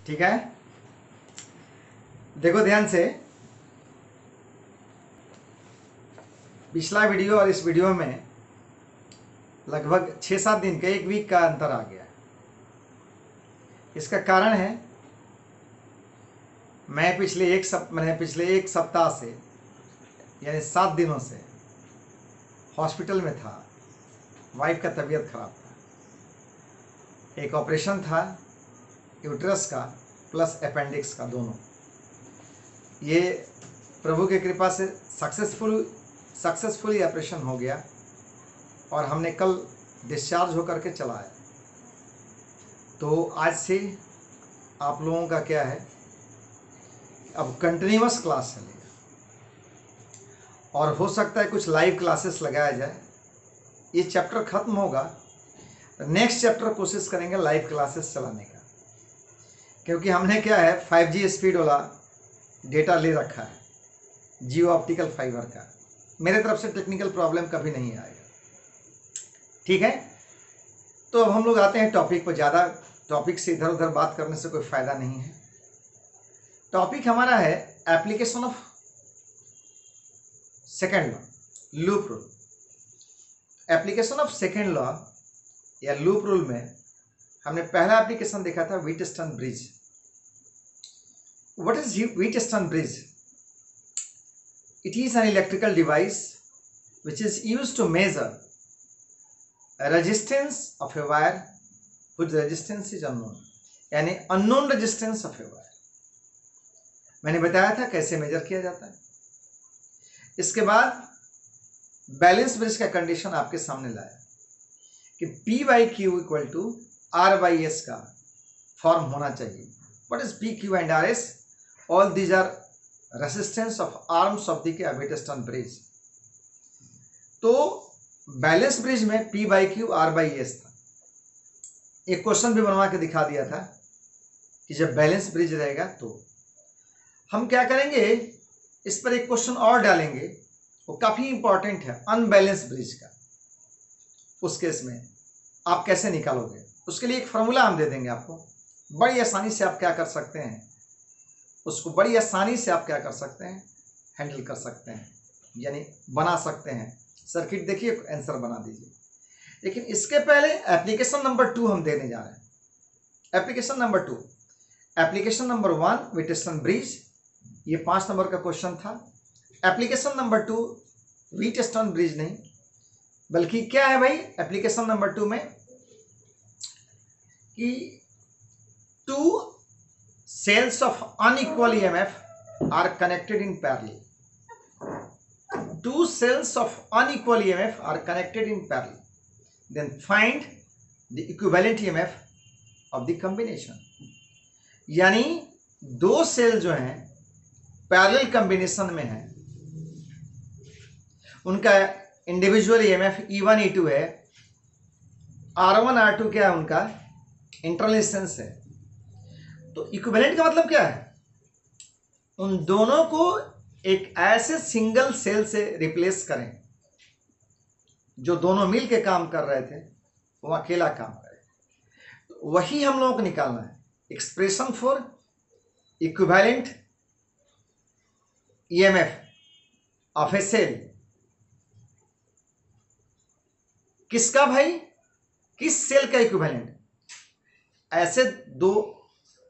ठीक है, देखो ध्यान से। पिछला वीडियो और इस वीडियो में लगभग 6-7 दिन का, 1 वीक का अंतर आ गया। इसका कारण है मैं पिछले एक सप्ताह से यानी 7 दिनों से हॉस्पिटल में था। वाइफ का तबीयत खराब था, एक ऑपरेशन था यूट्रस का प्लस अपेंडिक्स का, दोनों। ये प्रभु की कृपा से सक्सेसफुली ऑपरेशन हो गया और हमने कल डिस्चार्ज होकर के चला आया। तो आज से आप लोगों का क्या है, अब कंटिन्यूअस क्लास चलेगा और हो सकता है कुछ लाइव क्लासेस लगाया जाए। ये चैप्टर खत्म होगा, नेक्स्ट चैप्टर कोशिश करेंगे लाइव क्लासेस चलाने का, क्योंकि हमने क्या है 5G स्पीड वाला डेटा ले रखा है, जियो ऑप्टिकल फाइबर का। मेरे तरफ से टेक्निकल प्रॉब्लम कभी नहीं आएगा, ठीक है। तो अब हम लोग आते हैं टॉपिक पर। ज़्यादा टॉपिक से इधर उधर बात करने से कोई फायदा नहीं है। टॉपिक हमारा है application of second law, loop rule. Application of second law या लूप रूल में हमने पहला एप्लीकेशन देखा था Wheatstone bridge. What is Wheatstone bridge? It is an electrical device which is used to measure resistance of a wire whose resistance is unknown, यानी unknown resistance of a wire। मैंने बताया था कैसे मेजर किया जाता है। इसके बाद बैलेंस ब्रिज का कंडीशन आपके सामने लाया कि P/Q इक्वल टू R/S का फॉर्म होना चाहिए। What is PQ and RS? All these are resistance of arms of the Wheatstone bridge. तो बैलेंस ब्रिज में P/Q R/S था। एक क्वेश्चन भी बनवा के दिखा दिया था कि जब बैलेंस ब्रिज रहेगा तो हम क्या करेंगे, इस पर एक क्वेश्चन और डालेंगे, वो काफी इंपॉर्टेंट है, अनबैलेंस ब्रिज का। उस केस में आप कैसे निकालोगे, उसके लिए एक फॉर्मूला हम दे देंगे आपको। बड़ी आसानी से आप क्या कर सकते हैं, उसको बड़ी आसानी से आप क्या कर सकते हैं, हैंडल कर सकते हैं, यानी बना सकते हैं। सर्किट देखिए, आंसर बना दीजिए। लेकिन इसके पहले एप्लीकेशन नंबर 2 हम देने जा रहे हैं। Application number 2, application number 1 Wheatstone bridge, ये 5 नंबर का क्वेश्चन था। एप्लीकेशन नंबर 2 व्हीटस्टोन ब्रिज नहीं, बल्कि क्या है भाई एप्लीकेशन नंबर 2 में कि 2 cells of unequal EMF are connected in parallel. 2 cells of unequal EMF are connected in parallel. Then find the equivalent EMF of the combination. यानी 2 cell जो हैं पैरेलल कॉम्बिनेशन में हैं, उनका इंडिविजुअल EMF E1 E2 है, R1 R2 क्या है, उनका इंटरनल रेजिस्टेंस है। तो इक्विवेलेंट का मतलब क्या है, उन दोनों को एक ऐसे सिंगल सेल से रिप्लेस करें जो दोनों मिल के काम कर रहे थे, वो अकेला काम करे। तो वही हम लोगों को निकालना है, expression for equivalent EMF of a cell. किसका भाई, किस सेल का इक्विवेलेंट? ऐसे 2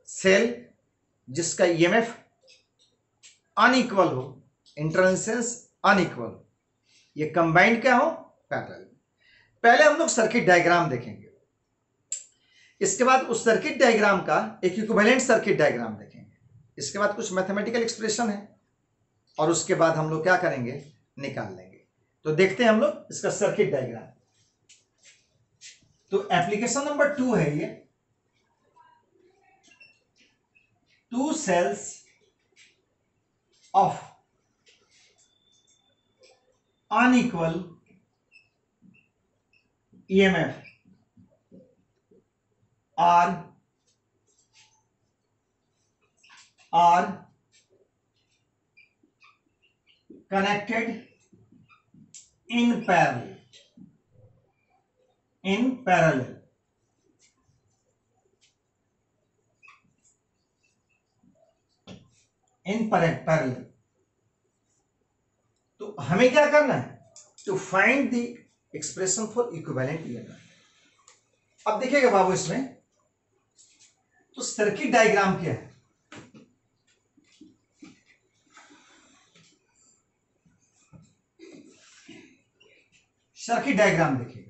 सेल जिसका EMF अनइक्वल हो, इंटरनल रेजिस्टेंस अनइक्वल, ये कंबाइंड क्या हो, पैरेलल। पहले हम लोग सर्किट डायग्राम देखेंगे, इसके बाद उस सर्किट डायग्राम का एक इक्विवेलेंट सर्किट डायग्राम देखेंगे, इसके बाद कुछ मैथमेटिकल एक्सप्रेशन है और उसके बाद हम लोग क्या करेंगे, निकाल लेंगे। तो देखते हैं हम लोग इसका सर्किट डायग्राम। तो एप्लीकेशन नंबर 2 है ये, 2 cells of unequal EMF are connected in parallel. In parallel. तो हमें क्या करना है, to find the expression for equivalent EMF. अब देखिएगा बाबू इसमें तो सर्किट डायग्राम क्या है, सर्किट डायग्राम देखिएगा।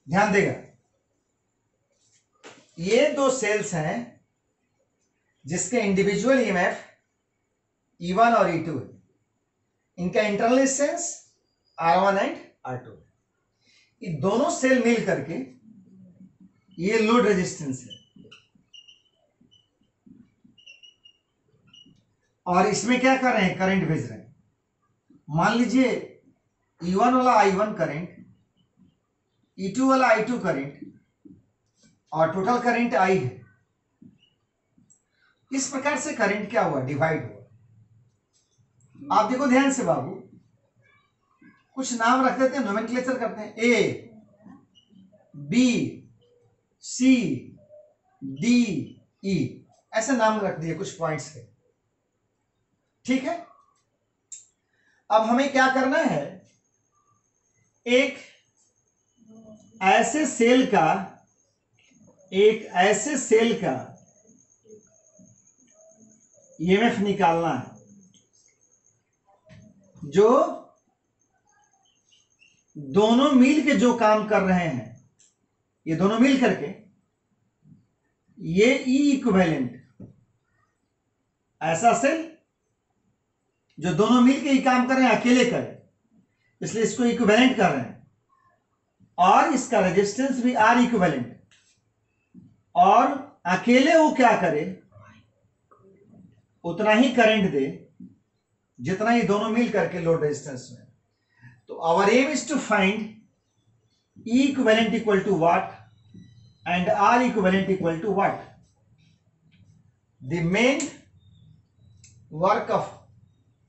ध्यान देगा, ये दो सेल्स हैं जिसके इंडिविजुअल ईएमएफ E1 और E2 है। इनका internal resistance R1 and R2। ये दोनों सेल मिल करके ये लोड रेजिस्टेंस है, और इसमें क्या कर रहे हैं, करंट भेज रहे हैं। मान लीजिए E1 वाला I1 करंट, E2 वाला I2 करंट, और टोटल करंट I है। इस प्रकार से करंट क्या हुआ, डिवाइड हुआ। आप देखो ध्यान से बाबू, कुछ नाम रख देते हैं, नोमेनक्लेचर करते हैं, A, B, C, D, E, ऐसे नाम रख दिए कुछ पॉइंट्स के, ठीक है। अब हमें क्या करना है, एक ऐसे सेल का ईएमएफ निकालना है जो दोनों मिल के जो काम कर रहे हैं, ये दोनों मिल करके, ये ई इक्विवेलेंट, ऐसा सेल जो दोनों मिल के ही काम कर रहे हैं, अकेले करे, इसलिए इसको इक्विवेलेंट कर रहे हैं। और इसका रेजिस्टेंस भी आर इक्विवेलेंट, और अकेले वो क्या करे, उतना ही करंट दे जितना ये दोनों मिल करके लोड रेजिस्टेंस में। तो our aim is to find E equivalent equal to what and R equivalent equal to what. The main work of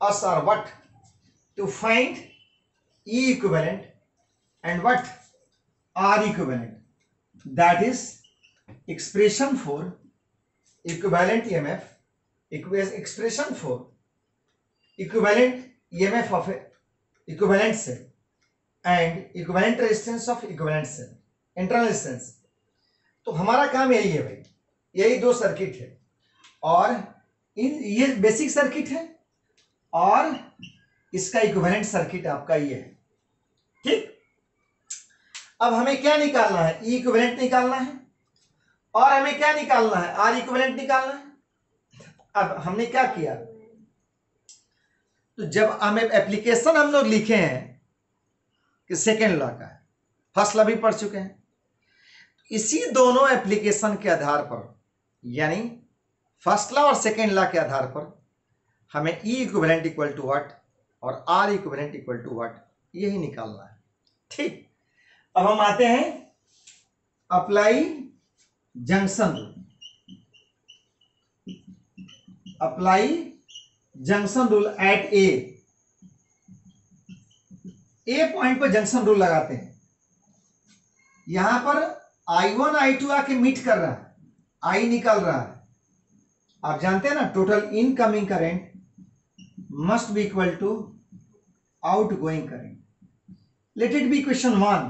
us or what, to find E equivalent and what, R equivalent, that is expression for equivalent EMF, expression for equivalent EMF of a equivalent cell and equivalent resistance of equivalent cell, internal resistance। तो हमारा काम यही है भाई, यही दो circuit है, और ये बेसिक सर्किट है और इसका इक्विवेलेंट सर्किट आपका ये है, ठीक। अब हमें क्या निकालना है, ई इक्विवेलेंट निकालना है, और हमें क्या निकालना है, आर इक्विवेलेंट निकालना है। अब हमने क्या किया, तो जब हमें एप्लीकेशन हम लोग लिखे हैं कि सेकेंड लॉ का है, फर्स्ट लॉ भी पढ़ चुके हैं, इसी दोनों एप्लीकेशन के आधार पर, यानी फर्स्ट लॉ और सेकेंड लॉ के आधार पर हमें E equivalent equal to what और R equivalent equal to what, यही निकालना है, ठीक। अब हम आते हैं apply junction rule. Apply junction rule at a point पर जंक्शन रूल लगाते हैं। यहां पर I1 I2 आके मीट कर रहा है, I निकल रहा है। आप जानते हैं ना, total incoming current must be equal to outgoing current. Let it be equation 1.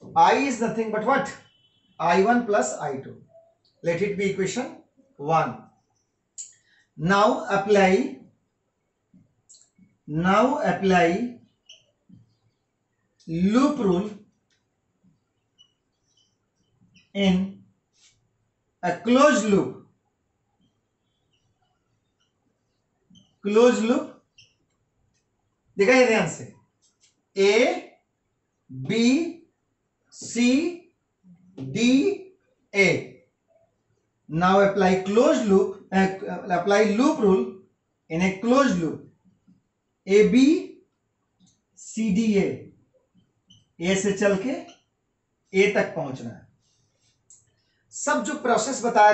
I is nothing but what? I1 plus I2. Let it be equation 1. Now apply loop rule in a closed loop. Close loop दिखाइए ध्यान से, A B C D A. Now apply close loop, apply loop rule in a close loop A B C D A से चल के ए तक पहुंचना है। सब जो प्रोसेस बताया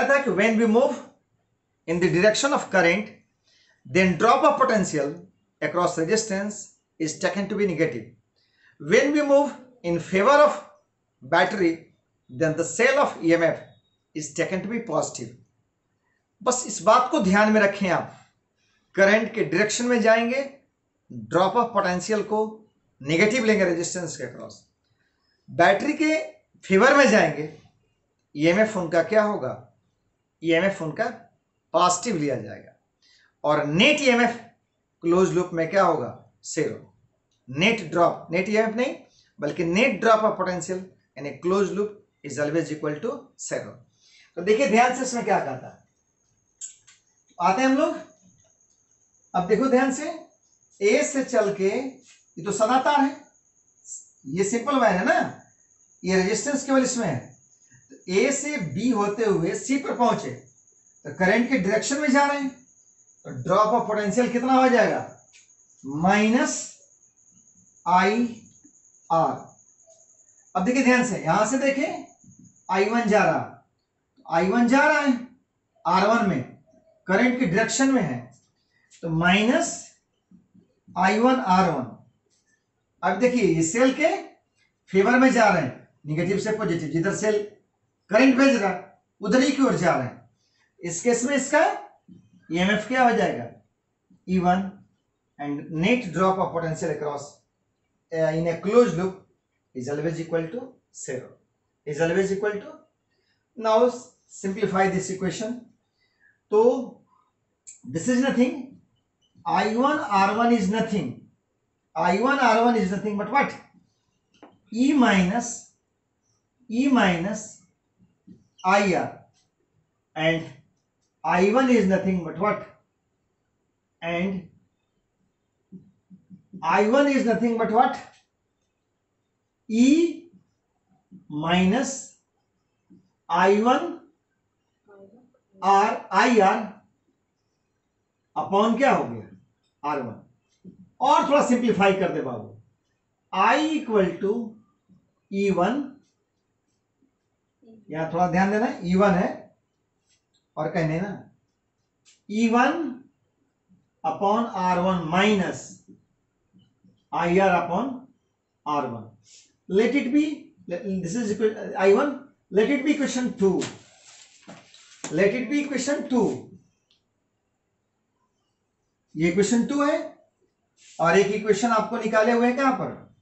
था कि when we move in the direction of current then drop of potential across resistance is taken to be negative. When we move in favor of battery, then the cell of EMF is taken to be positive. बस इस बात को ध्यान में रखें आप, current के direction में जाएंगे, ड्रॉप ऑफ पोटेंशियल को नेगेटिव लेंगे रेजिस्टेंस के क्रॉस, बैटरी के फेवर में जाएंगे, ईएमएफ उनका क्या होगा, ईएमएफ उनका पॉजिटिव लिया जाएगा, और नेट ईएमएफ क्लोज लूप में क्या होगा, zero. Net drop, net EMF नहीं बल्कि net drop of potential in a close loop is always equal to zero. तो देखिए ध्यान से इसमें क्या कहता है, आते हैं हम लोग। अब देखो ध्यान से, ए से चल के, ये तो सदा तार है, ये सिंपल वायर है ना, ये रेजिस्टेंस केवल इसमें है, तो ए से बी होते हुए सी पर पहुंचे तो करंट के डायरेक्शन में जा रहे हैं, तो ड्रॉप ऑफ पोटेंशियल कितना हो जाएगा, माइनस आई आर। अब देखिए ध्यान से, यहां से देखें I1 जा रहा, I1 जा रहा है R1 में, करंट की डायरेक्शन में है, तो माइनस I1 R1। अब देखिए ये सेल के फेवर में जा रहे हैं, निगेटिव से पॉजिटिव, जिधर सेल करंट भेज रहा उधर ही की ओर जा रहे हैं। इस केस में इसका ईएमएफ क्या हो जाएगा, E1, and net drop of potential across in a close loop is always equal to 0, is always equal to। now simplify this equation, तो this is nothing, I1 R1 is nothing, I1 R1 is nothing but what, E minus IR, and I1 is nothing but what, and I1 is nothing but what, E minus I1 IR upon क्या हो गया, R1। और थोड़ा simplify कर दे बाबू, I equal to E1, यहां थोड़ा ध्यान देना, E1 है और कहने ना E1 upon R1 minus IR upon R1। Let it be, this is I1, let it be equation 2, let it be equation 2, ये इक्वेशन 2 है, और एक इक्वेशन आपको निकाले हुए हैं कहां पर,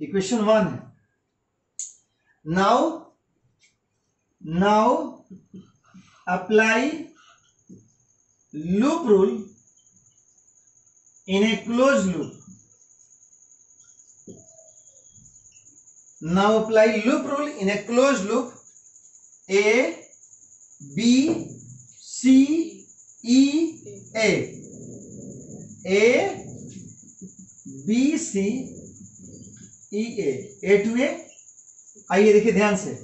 इक्वेशन 1 है। now apply loop rule in a closed loop, now apply loop rule in a closed loop A B C E A, A B C E A to A। आइए देखिए ध्यान से,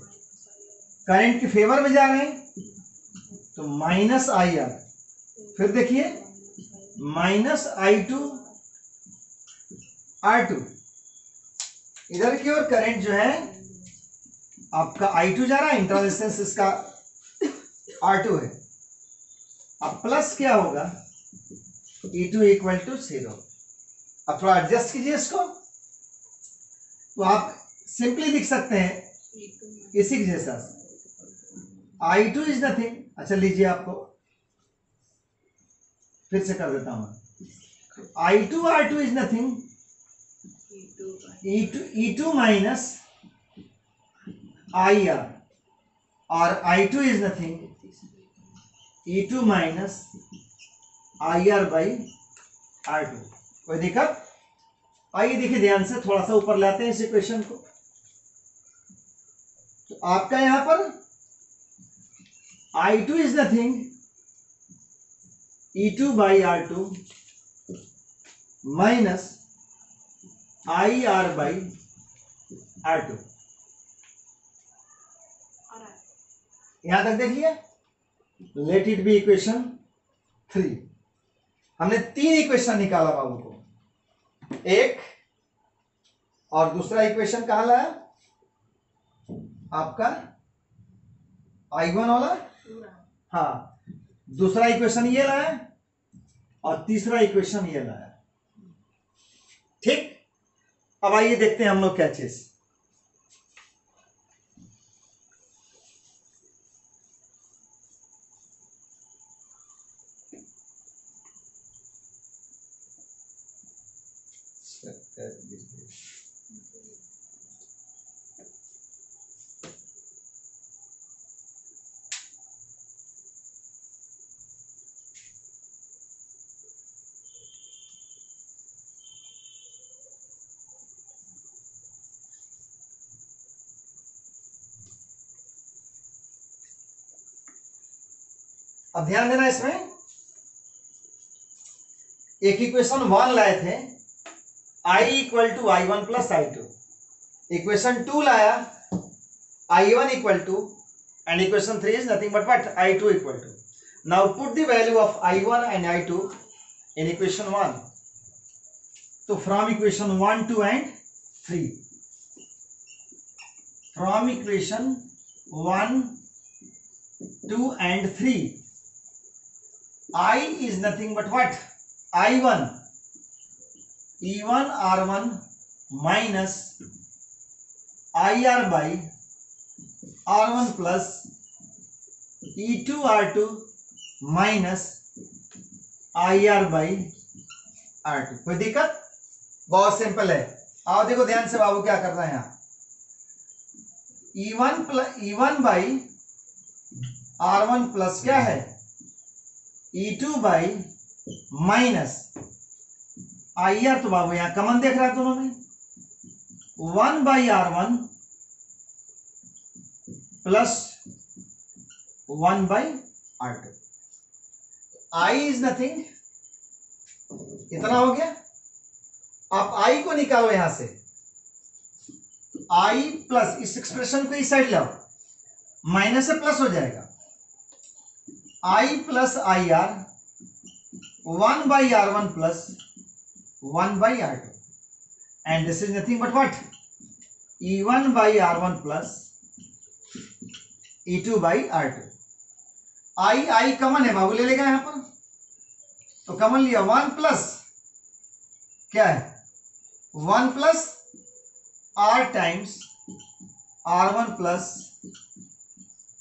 करंट के फेवर में जा रहे हैं तो माइनस आई आर, फिर देखिए माइनस I2 R2, इधर की ओर करंट जो है आपका I2 जा रहा है, इंटरनल रेजिस्टेंस इसका R2 है। अब प्लस क्या होगा, E2 इक्वल टू 0। अब थोड़ा एडजस्ट कीजिए इसको, तो आप सिंपली लिख सकते हैं इसी के जैसा, I2 इज नथिंग, अच्छा लीजिए आपको फिर से कर देता हूं, I2 R2 is nothing, E2 minus IR, और I2 is nothing, E2 minus IR by R2। कोई दिक्कत? आइए देखिए ध्यान से, थोड़ा सा ऊपर लाते हैं इस इक्वेशन को, तो आपका यहां पर I2 is nothing, E2 by R2 minus IR by R2। यहां तक देखिए, लेट इट बी इक्वेशन 3। हमने 3 इक्वेशन निकाला बाबू को, एक और दूसरा इक्वेशन कहां लाया आपका I1 वाला, हाँ, दूसरा इक्वेशन ये लाया और तीसरा इक्वेशन ये लाया। ठीक, अब आइए देखते हैं हम लोग क्या चीज। अब ध्यान देना, इसमें एक इक्वेशन 1 लाए थे, I equal to I1 plus I2। Equation 2 लाया I1 equal to, and equation 3 is nothing but what? I2 equal to. Now put the value of I1 and I2 in equation 1. So from equation 1, 2 and 3. From equation 1, 2 and 3. I is nothing but what? I1 E1 R1 minus IR by R1 plus E2 R2 minus IR by R2। कोई दिक्कत? बहुत simple है। आओ देखो ध्यान से बाबू क्या कर रहे हैं यहाँ। E1 by R1 प्लस क्या है E2 by माइनस IR, तो बाबू यहाँ कमन देख रहा है दोनों में, 1 by R1 plus 1 by R2। I is nothing, इतना हो गया। आप I को निकालो यहां से, I प्लस, इस एक्सप्रेशन को इस साइड लाओ, माइनस से प्लस हो जाएगा, I plus IR 1 by R1 plus 1 by R2, and this is nothing but what? E1 by R1 plus E2 by R2। I कमन है बाबू, ले लेगा यहां पर, तो कमन लिया 1 प्लस क्या है 1 plus R times R1 plus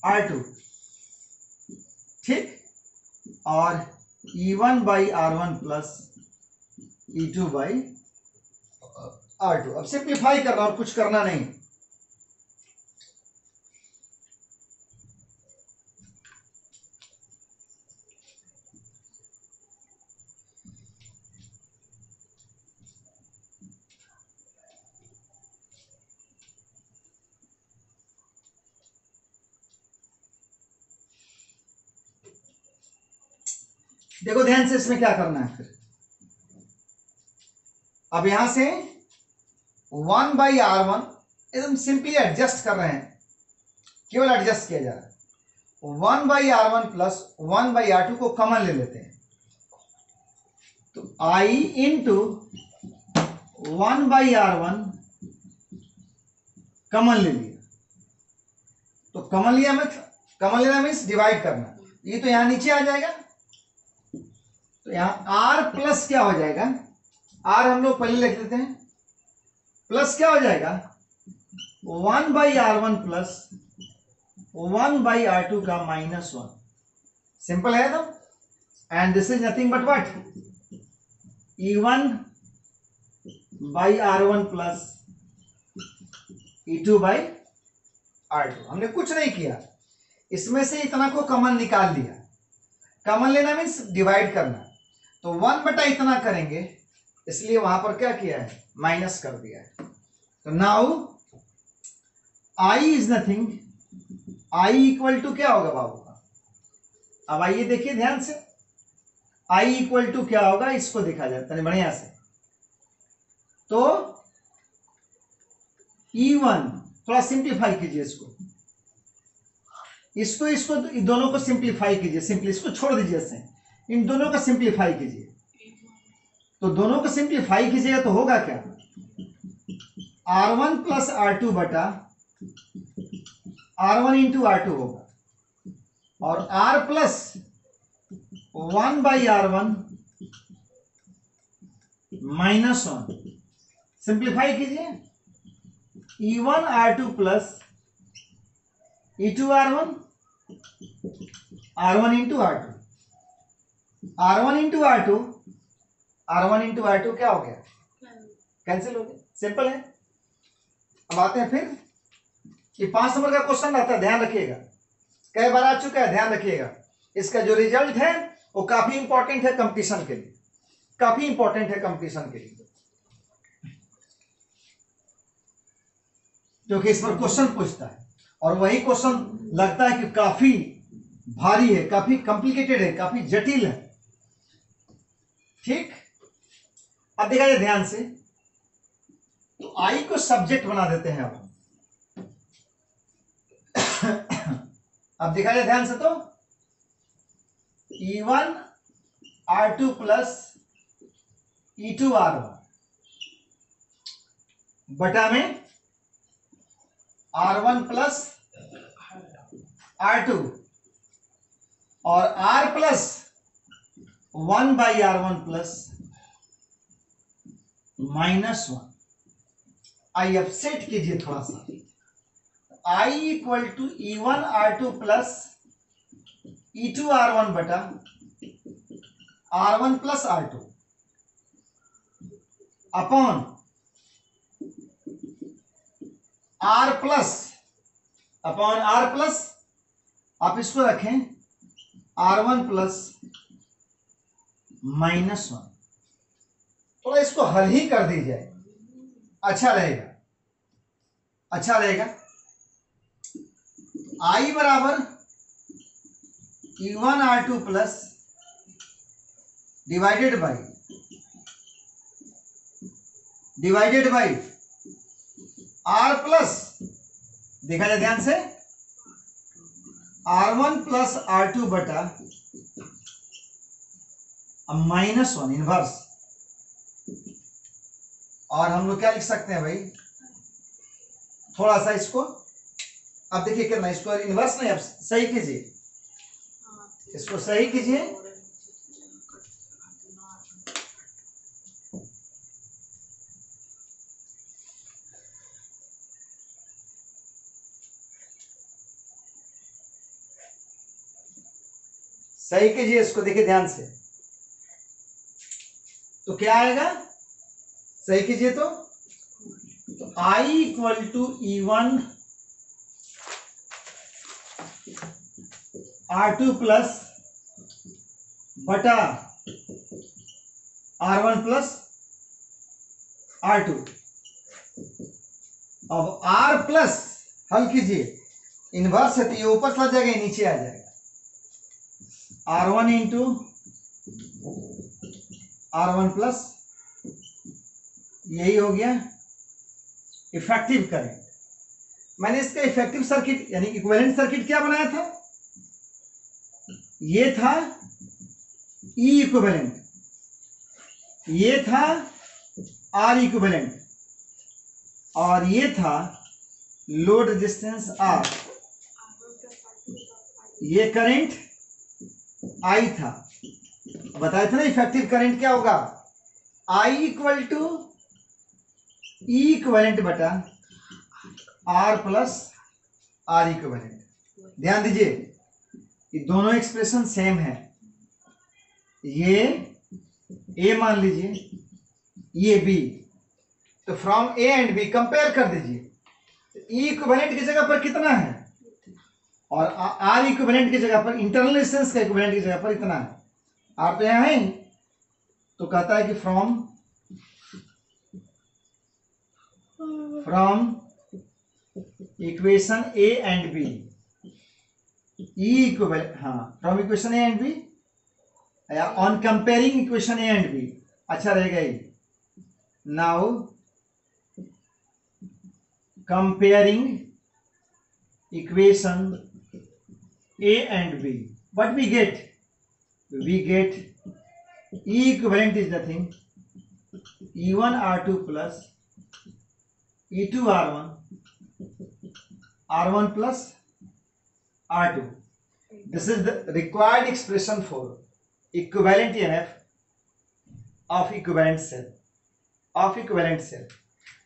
R2। ठीक, और E1 by R1 plus E2 by R2। अब सिंप्लीफाई करना और कुछ करना नहीं। देखो ध्यान से, इसमें क्या करना है फिर। अब यहां से 1 by R1 एकदम सिंपली एडजस्ट कर रहे हैं, केवल एडजस्ट किया जा रहा है। 1 by R1 plus 1 by R2 को कॉमन ले लेते हैं, तो I into 1 by R1 common ले लिया, तो कॉमन लिया में, कॉमन लेना मीन्स डिवाइड करना, ये तो यहां नीचे आ जाएगा, तो यहां R प्लस क्या हो जाएगा, R हम लोग पहले लिख लेते हैं, प्लस क्या हो जाएगा 1 by R1 plus 1 by R2 का -1। सिंपल है तो, and this is nothing but what E1 by R1 plus E2 by R2। हमने कुछ नहीं किया, इसमें से इतना को कॉमन निकाल लिया। कॉमन लेना मीन्स डिवाइड करना, तो 1 बटा इतना करेंगे, इसलिए वहां पर क्या किया है माइनस कर दिया है। तो now I is nothing, I equal to क्या होगा बाबू का, अब आइए देखिए ध्यान से, I इक्वल टू क्या होगा, इसको देखा जाता है बढ़िया से। तो E1 थोड़ा सिंप्लीफाई कीजिए इसको, इसको इसको इन दोनों को सिंप्लीफाई कीजिए, सिंपली इसको छोड़ दीजिए ऐसे, इन दोनों का सिंप्लीफाई कीजिए। तो दोनों को सिंप्लीफाई कीजिएगा तो होगा क्या, R1 प्लस R2 बटा R1 इंटू R2 होगा, और R plus 1 by R1 minus 1, simplify कीजिए, E1 R2 plus E2 R1, R1 into R2, R1 into R2, R1 into R2 क्या हो गया, कैंसिल हो गया, सिंपल है। अब आते हैं फिर, ये 5 नंबर का क्वेश्चन रहता है, ध्यान रखिएगा, कई बार आ चुका है, ध्यान रखिएगा। इसका जो रिजल्ट है वो काफी इंपॉर्टेंट है कंपटीशन के लिए, काफी इंपॉर्टेंट है कंपटीशन के लिए, क्योंकि इस पर क्वेश्चन पूछता है और वही क्वेश्चन लगता है कि काफी भारी है, काफी कॉम्प्लिकेटेड है, काफी जटिल है। ठीक, अब देखा जाए ध्यान से, तो आई को सब्जेक्ट बना देते हैं। अब देखा जाए ध्यान से, तो E1 R2 plus E2 R1 बटा में R1 प्लस R2 और R plus 1 by R1 plus minus 1। आई अब सेट कीजिए थोड़ा सा, I equal to E1 R2 plus E2 R1 बटा R1 plus R2 upon R plus upon R plus, आप इसको रखें R1 प्लस माइनस 1। थोड़ा इसको हल ही कर दीजिए, अच्छा रहेगा, अच्छा रहेगा। I बराबर E1 R2 plus divided by R plus, देखा जाए ध्यान से, R1 प्लस R2 बटा माइनस 1 इनवर्स। और हम लोग क्या लिख सकते हैं भाई, थोड़ा सा इसको, अब देखिए कितना, इसको इनवर्स नहीं, अब सही कीजिए, इसको सही कीजिए, सही कीजिए इसको, देखिए ध्यान से, तो क्या आएगा, सही कीजिए, तो I equal to E1 R2 plus बटा R1 प्लस R2। अब R प्लस हल कीजिए, इनवर्स है तो ये ऊपर चला जाएगा, ये नीचे आ जाएगा, R1 इंटू R1 प्लस, यही हो गया इफेक्टिव करंट। मैंने इसका इफेक्टिव सर्किट यानी इक्विवेलेंट सर्किट क्या बनाया था, ये था E इक्विवेलेंट, ये था R इक्विवेलेंट, और ये था लोड रेजिस्टेंस R, ये करंट I था। बताया था ना इफेक्टिव करंट क्या होगा, I equal to E equivalent बटा R प्लस R इक्विवेलेंट। ध्यान दीजिए, ये दोनों एक्सप्रेशन सेम है, ये A मान लीजिए, ये B, तो from A and B compare कर दीजिए, E इक्विवेलेंट की जगह पर कितना है और R इक्विवेलेंट की जगह पर, इंटरनल रेजिस्टेंस का इक्विवेलेंट की जगह पर इतना है, R तो यहां है, तो कहता है कि from equation A and B, E equivalent, हाँ, from equation A and B या on comparing equation A and B, अच्छा रहेगा ये। Now comparing equation A and B. What we get? We get E equivalent is nothing E1 R2 plus E2 R1 plus R2. This is the required expression for equivalent EMF of equivalent cell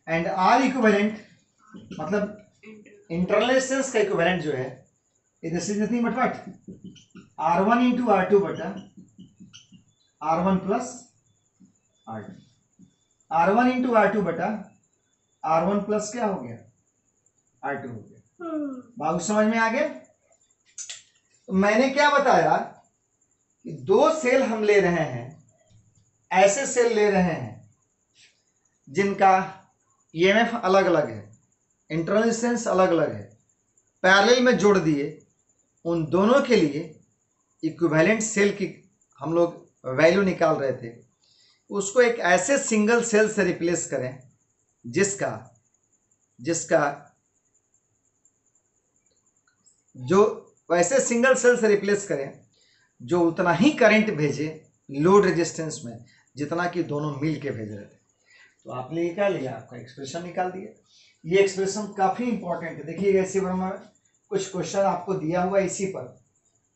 and R equivalent मतलब internal resistance का equivalent जो है this is nothing but what R1 into R2 बटा R1 plus R2 R1 into R2 बटा R1 plus क्या हो गया R2 हो गया। बाबू समझ में आ गया? तो मैंने क्या बताया कि दो सेल हम ले रहे हैं, ऐसे सेल ले रहे हैं जिनका ईएमएफ अलग अलग है, इंटरनल रेजिस्टेंस अलग अलग है, पैरेलल में जोड़ दिए, उन दोनों के लिए इक्विवेलेंट सेल की हम लोग वैल्यू निकाल रहे थे। उसको एक ऐसे सिंगल सेल से रिप्लेस करें जिसका जो वैसे सिंगल सेल से रिप्लेस करें जो उतना ही करंट भेजे लोड रेजिस्टेंस में जितना कि दोनों मिल के भेज रहे थे। तो आपने क्या लिया, आपका एक्सप्रेशन निकाल दिया। ये एक्सप्रेशन काफी इंपॉर्टेंट है। देखिएगा इसी पर मैं कुछ क्वेश्चन आपको दिया हुआ इसी पर,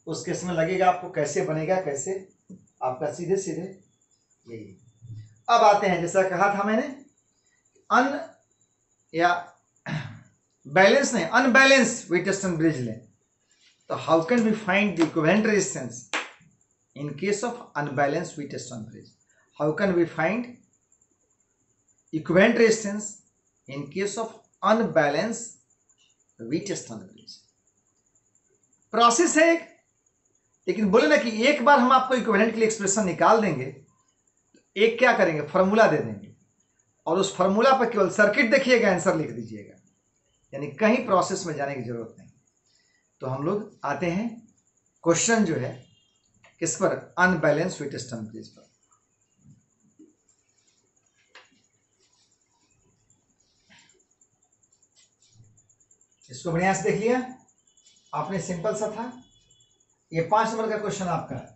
उस केस में लगेगा आपको कैसे बनेगा, कैसे आपका सीधे सीधे यही। अब आते हैं, जैसा कहा था मैंने, अनबैलेंस व्हीटस्टोन ब्रिज लें। तो how can we find the equivalent resistance in case of unbalance Wheatstone bridge? How can we find equivalent resistance in case of unbalance Wheatstone bridge? Process है एक, लेकिन बोले ना कि एक बार हम आपको इक्विवेलेंट के लिए एक्सप्रेशन निकाल देंगे, एक क्या करेंगे, फॉर्मूला दे देंगे और उस फॉर्मूला पर केवल सर्किट देखिएगा, आंसर लिख दीजिएगा, यानी कहीं प्रोसेस में जाने की जरूरत नहीं। तो हम लोग आते हैं क्वेश्चन जो है किस पर, अनबैलेंस व्हीटस्टोन ब्रिज पर। इसको बढ़िया से देख लिया आपने, सिंपल सा था। ये 5 नंबर का क्वेश्चन आपका है।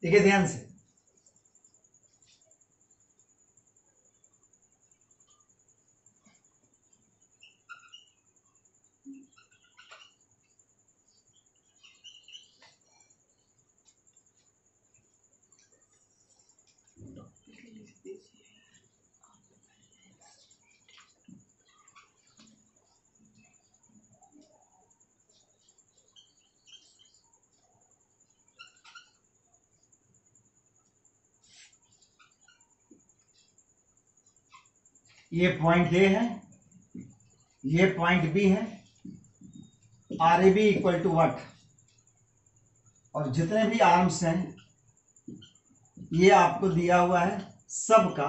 देखिए ध्यान से, ये पॉइंट ए है, ये पॉइंट बी है, R A B equal to what, और जितने भी आर्म्स हैं ये आपको दिया हुआ है, सबका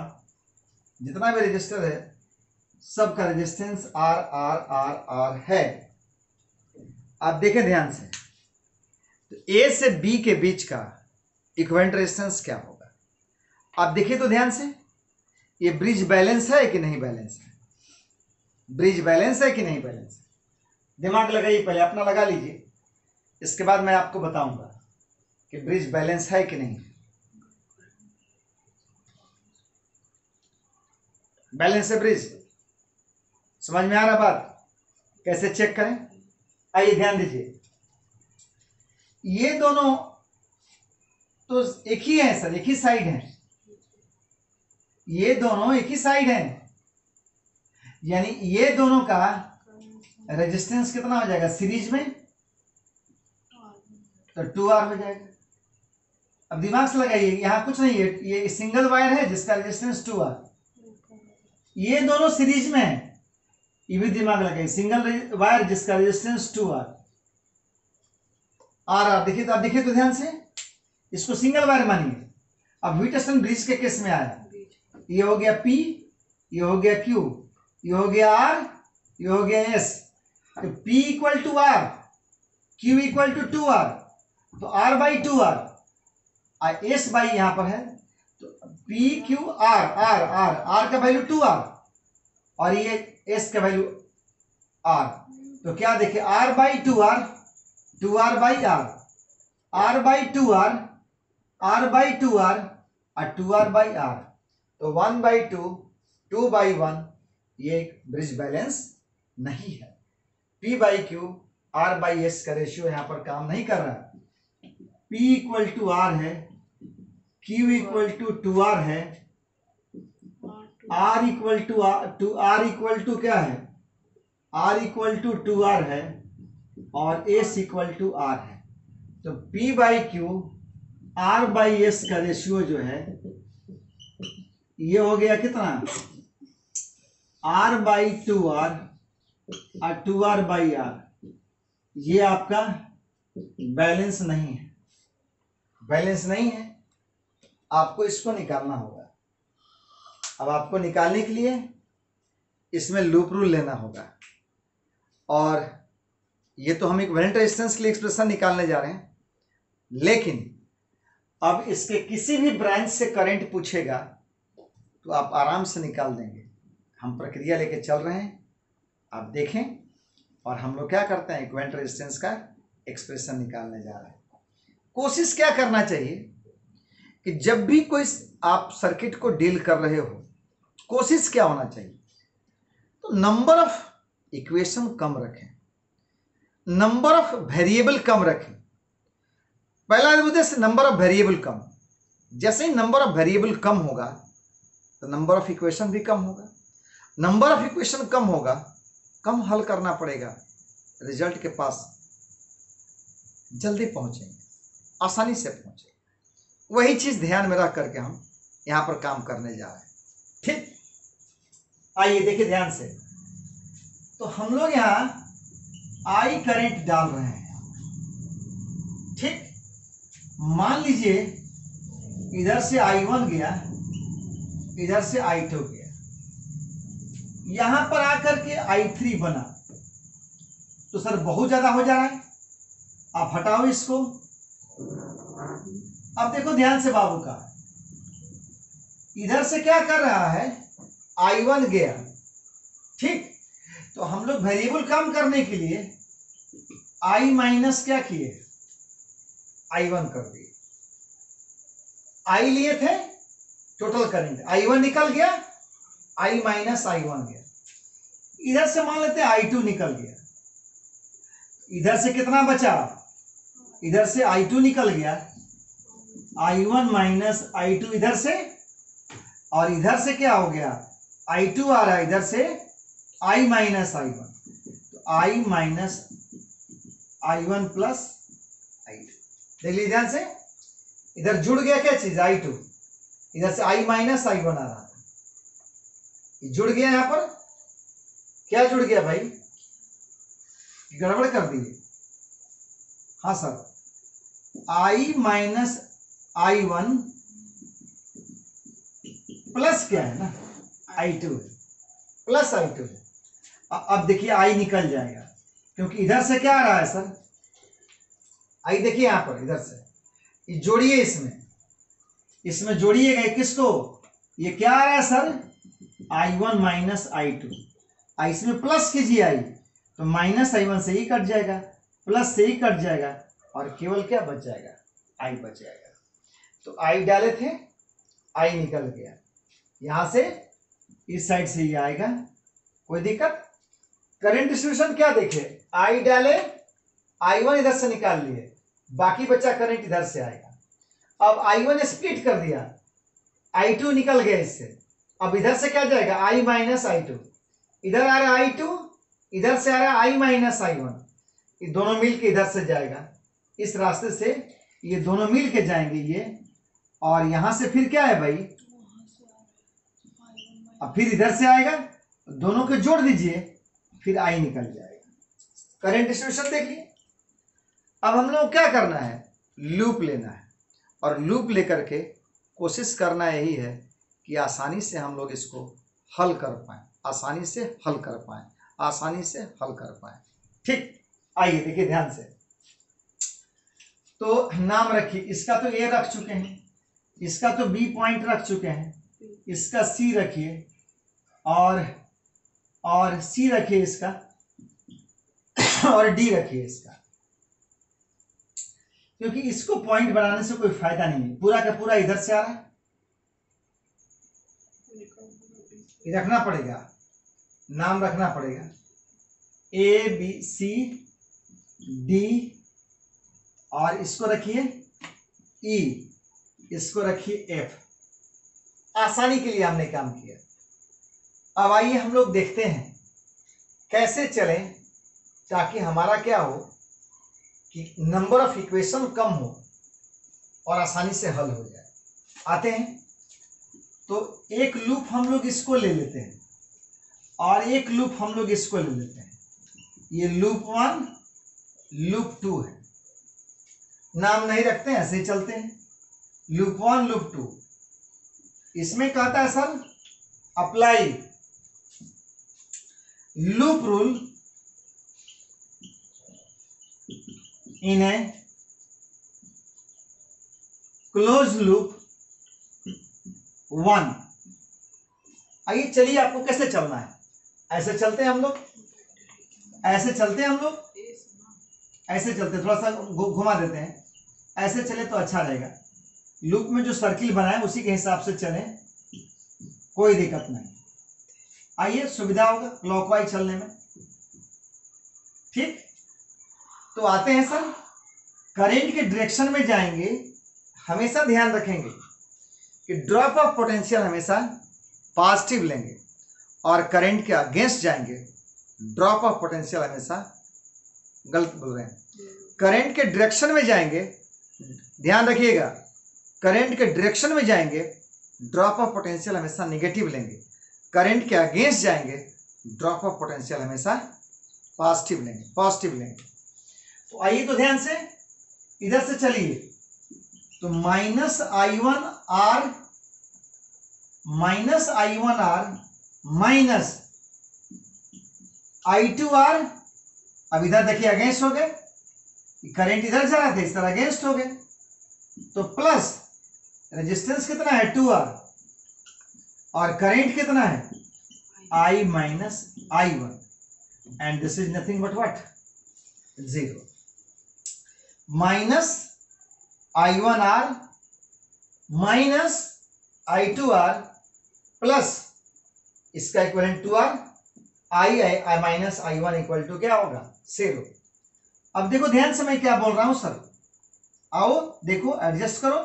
जितना भी रजिस्टर है सबका resistance R R R R है। आप देखें ध्यान से, तो ए से बी के बीच का इक्विवेलेंट रेजिस्टेंस क्या होगा? आप देखिए तो ध्यान से, ये ब्रिज बैलेंस है कि नहीं बैलेंस है? ब्रिज बैलेंस है कि नहीं बैलेंस है? दिमाग लगाइए, पहले अपना लगा लीजिए, इसके बाद मैं आपको बताऊंगा कि ब्रिज बैलेंस है कि नहीं। बैलेंस है ब्रिज, समझ में आ रहा बात? कैसे चेक करें, आइए ध्यान दीजिए। ये दोनों तो एक ही है सर, एक ही साइड है, ये दोनों एक ही साइड है, यानी ये दोनों का रेजिस्टेंस कितना हो जाएगा सीरीज में? तो 2R हो जाएगा। अब दिमाग से लगाइए, यहाँ कुछ नहीं है, ये सिंगल वायर है जिसका रेजिस्टेंस 2R, ये दोनों सीरीज में है, ये भी दिमाग लगाइए, सिंगल वायर जिसका रेजिस्टेंस 2R, आर देखिए तो, अब देखिए तो ध्यान से, इसको सिंगल वायर मानिए। अब व्हीटस्टोन ब्रिज के केस में आया, ये हो गया P, ये हो गया Q, ये हो गया R, ये हो गया S। तो P equal to R, Q equal to 2R, तो R by 2R, S by यहां पर है, तो P Q R, R का वैल्यू 2R और ये S का वैल्यू R, तो क्या देखिए R by 2R, 2R by R, R by 2R, R by 2R और 2R बाई R, तो 1 बाई 2, 2 बाई 1, ये ब्रिज बैलेंस नहीं है। P by Q, R by S का रेशियो यहां पर काम नहीं कर रहा है। P इक्वल टू R है, Q इक्वल टू 2R है, R equal to R equal to क्या है, R इक्वल टू 2R है और S इक्वल टू R है। तो P by Q, R by S का रेशियो जो है ये हो गया कितना, R बाई 2R और 2R बाई R, ये आपका बैलेंस नहीं है, बैलेंस नहीं है, आपको इसको निकालना होगा। अब आपको निकालने के लिए इसमें लूप रूल लेना होगा, और ये तो हम एक वेरिएंट रेजिस्टेंस के लिए एक्सप्रेशन निकालने जा रहे हैं, लेकिन अब इसके किसी भी ब्रांच से करंट पूछेगा तो आप आराम से निकाल देंगे। हम प्रक्रिया लेके चल रहे हैं, आप देखें, और हम लोग क्या करते हैं, इक्विवेलेंट रेजिस्टेंस का एक्सप्रेशन निकालने जा रहे हैं। कोशिश क्या करना चाहिए कि जब भी कोई आप सर्किट को डील कर रहे हो, कोशिश क्या होना चाहिए, तो नंबर ऑफ इक्वेशन कम रखें, नंबर ऑफ वेरिएबल कम रखें। पहला उद्देश्य नंबर ऑफ वेरिएबल कम, जैसे ही नंबर ऑफ वेरिएबल कम होगा तो नंबर ऑफ इक्वेशन भी कम होगा, नंबर ऑफ इक्वेशन कम होगा, कम हल करना पड़ेगा, रिजल्ट के पास जल्दी पहुंचेंगे, आसानी से पहुंचेंगे। वही चीज ध्यान में रख करके हम यहां पर काम करने जा रहे हैं। ठीक, आइए देखिए ध्यान से, तो हम लोग यहां आई करंट डाल रहे हैं। ठीक, मान लीजिए इधर से I1 गया, इधर से I2 गया, यहां पर आकर के I3 बना, तो सर बहुत ज्यादा हो जा रहा है, आप हटाओ इसको। अब देखो ध्यान से बाबू का, इधर से क्या कर रहा है, I1 गया। ठीक, तो हम लोग वेरिएबल कम करने के लिए I माइनस क्या किए, I1 कर दिए। I लिए थे टोटल करंट, I1 निकल गया, I माइनस I1 गया। इधर से मान लेते हैं I2 निकल गया, इधर से कितना बचा, इधर से I2 निकल गया, I1 माइनस I2 इधर से, और इधर से क्या हो गया, I2 आ रहा है इधर से, I माइनस I1, तो I minus I1 plus I2। देख लीजिए ध्यान से, इधर जुड़ गया क्या चीज, I2, इधर से I माइनस I1 आ रहा था, जुड़ गया। यहां पर क्या जुड़ गया भाई, गड़बड़ कर दिए। हाँ sir, I minus I1 plus क्या है ना, I2 प्लस I2 है। अब देखिए I निकल जाएगा, क्योंकि इधर से क्या आ रहा है सर, I देखिए यहां पर, इधर से जोड़िए, इसमें जोड़िएगा किसको, ये क्या आ रहा है सर, I1 माइनस I2, इसमें प्लस कीजिए I, तो माइनस I1 से ही कट जाएगा, प्लस से ही कट जाएगा, और केवल क्या बच जाएगा, I बच जाएगा। तो I डाले थे, I निकल गया, यहां से इस साइड से ही आएगा, कोई दिक्कत। करंट डिस्ट्रीब्यूशन क्या देखे, I डाले, I1 इधर से निकाल लिए, बाकी बचा करंट इधर से आएगा। अब I1 स्प्लिट कर दिया, I2 निकल गया इससे, अब इधर से क्या जाएगा, I माइनस I2, इधर आ रहा है I2, इधर से आ रहा है I माइनस I1, ये दोनों मिलके इधर से जाएगा, इस रास्ते से ये दोनों मिल के जाएंगे ये, और यहां से फिर क्या है भाई, अब फिर इधर से आएगा, दोनों को जोड़ दीजिए, फिर आई निकल जाएगा। करंट डिस्ट्रीब्यूशन देखिए। अब हम लोग क्या करना है, लूप लेना है, और लूप लेकर के कोशिश करना यही है कि आसानी से हम लोग इसको हल कर पाए, आसानी से हल कर पाए, आसानी से हल कर पाए। ठीक, आइए देखिए ध्यान से। तो नाम रखिए, इसका तो ए रख चुके हैं, इसका तो बी पॉइंट रख चुके हैं, इसका सी रखिए, और सी रखिए इसका, और डी रखिए इसका, क्योंकि इसको पॉइंट बनाने से कोई फायदा नहीं है, पूरा का पूरा इधर से आ रहा है, रखना पड़ेगा, नाम रखना पड़ेगा, ए बी सी डी, और इसको रखिए ई, इसको रखिए एफ। आसानी के लिए हमने काम किया। अब आइए हम लोग देखते हैं कैसे चलें ताकि हमारा क्या हो कि नंबर ऑफ इक्वेशन कम हो और आसानी से हल हो जाए। आते हैं, तो एक लूप हम लोग इसको ले लेते हैं, और एक लूप हम लोग इसको ले लेते हैं। ये लूप 1 लूप 2 है, नाम नहीं रखते हैं, ऐसे ही चलते हैं। लूप 1 लूप 2, इसमें कहता है sir apply loop rule in a close loop 1। आइए चलिए आपको कैसे चलना है, ऐसे चलते हैं हम लोग, ऐसे चलते हैं हम लोग, ऐसे चलते, थोड़ा सा घुमा देते हैं, ऐसे चले तो अच्छा रहेगा। लूप में जो सर्किल बना है उसी के हिसाब से चलें, कोई दिक्कत नहीं। आइए, सुविधा होगा क्लॉकवाइज चलने में। ठीक, तो आते हैं सर, करंट के डायरेक्शन में जाएंगे, हमेशा ध्यान रखेंगे कि ड्रॉप ऑफ पोटेंशियल हमेशा पॉजिटिव लेंगे, और करंट के अगेंस्ट जाएंगे, ड्रॉप ऑफ पोटेंशियल हमेशा, गलत बोल रहे हैं, करंट के डायरेक्शन में जाएंगे, ध्यान रखिएगा, करंट के डायरेक्शन में जाएंगे, ड्रॉप ऑफ पोटेंशियल हमेशा नेगेटिव लेंगे, करंट के अगेंस्ट जाएंगे, ड्रॉप ऑफ पोटेंशियल हमेशा पॉजिटिव लेंगे। तो आइए तो ध्यान से इधर से चलिए, तो -I1R माइनस I2R, अब इधर देखिए अगेंस्ट हो गए, करंट इधर जा रहा था, इस तरह अगेंस्ट हो गए, तो प्लस रेजिस्टेंस कितना है 2R, और करंट कितना है I minus I1, and this is nothing but what 0, minus I1R minus I2R plus इसका equivalent 2R, I minus I1 equal to क्या होगा 0। अब देखो ध्यान से मैं क्या बोल रहा हूं सर, आओ देखो एडजस्ट करो,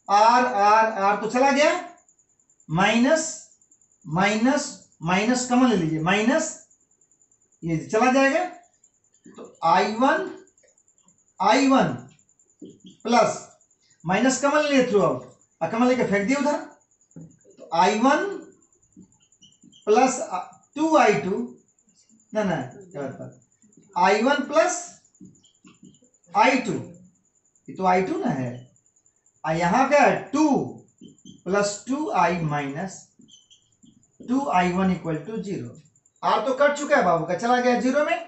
R R R तो चला गया, माइनस माइनस माइनस कमन ले लीजिए, माइनस ये चला जाएगा, तो I1 प्लस माइनस कमन ले थ्रू आउट, कमन लेके फेंक दिए उधर, तो I1 प्लस 2I2, ना I1 प्लस I2, ये तो I2 ना है, यहां क्या है 2 plus 2I minus 2I1 equal to 0। R तो कट चुका है बाबू का, चला गया 0 में।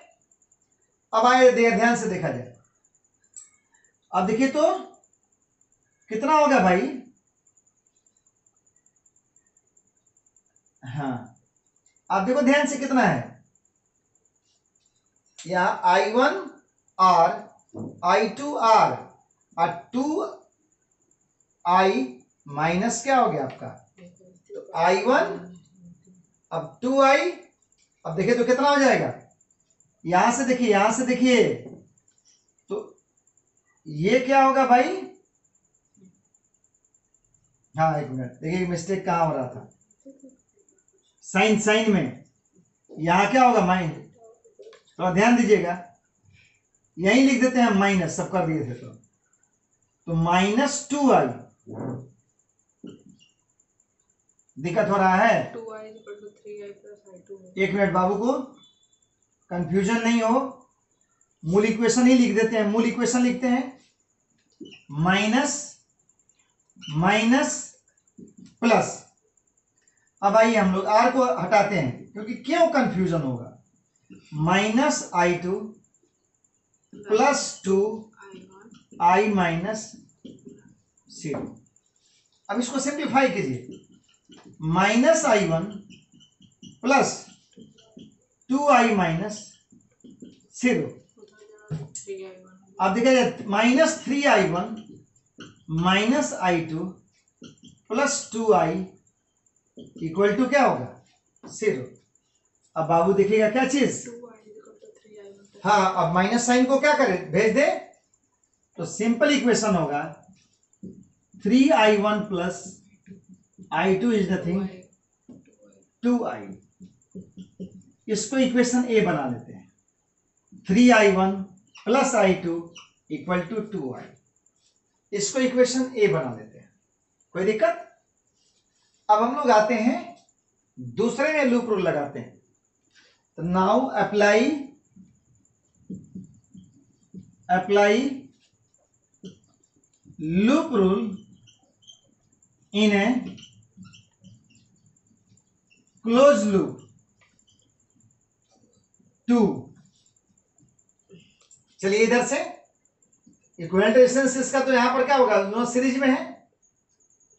अब आए ध्यान से देखा जाए, अब देखिए तो कितना होगा भाई, हाँ अब देखो ध्यान से कितना है, यहाँ I1R I2R और 2I माइनस क्या हो गया आपका, तो I1 अब 2I, अब देखिए तो कितना हो जाएगा, यहां से देखिए, तो ये क्या होगा भाई, हाँ एक मिनट देखिए मिस्टेक कहां हो रहा था, साइन में, यहां क्या होगा माइनस, तो ध्यान दीजिएगा, यहीं लिख देते हैं माइनस, सब कर दिए थे, तो तो -2i। दिक्कत हो रहा है? 2i = 3i + i2 है। एक मिनट बाबू को कंफ्यूजन नहीं हो, मूल इक्वेशन ही लिख देते हैं। मूल इक्वेशन लिखते हैं माइनस माइनस प्लस। अब आइए हम लोग आर को हटाते हैं, क्योंकि क्यों कंफ्यूजन होगा। -i2 + 2i - 0। अब इसको सिंप्लीफाई कीजिए। -i1 + 2i - 0। अब देखा जाए -3i1 - i2 + 2i = क्या होगा? 0। अब बाबू देखिएगा क्या चीज। 2i = 3i1। हाँ, अब माइनस साइन को क्या करें, भेज दे। तो सिंपल इक्वेशन होगा 3i1 + i2 is nothing 2i। इसको इक्वेशन ए बना लेते हैं। 3i1 + i2 = 2i। इसको इक्वेशन ए बना लेते हैं। कोई दिक्कत? अब हम लोग आते हैं दूसरे में लूप रूल लगाते हैं। तो now apply loop rule in a close loop 2। चलिए इधर से इक्विवेलेंट रेजिस्टेंस इसका तो यहां पर क्या होगा, दोनों सीरीज में है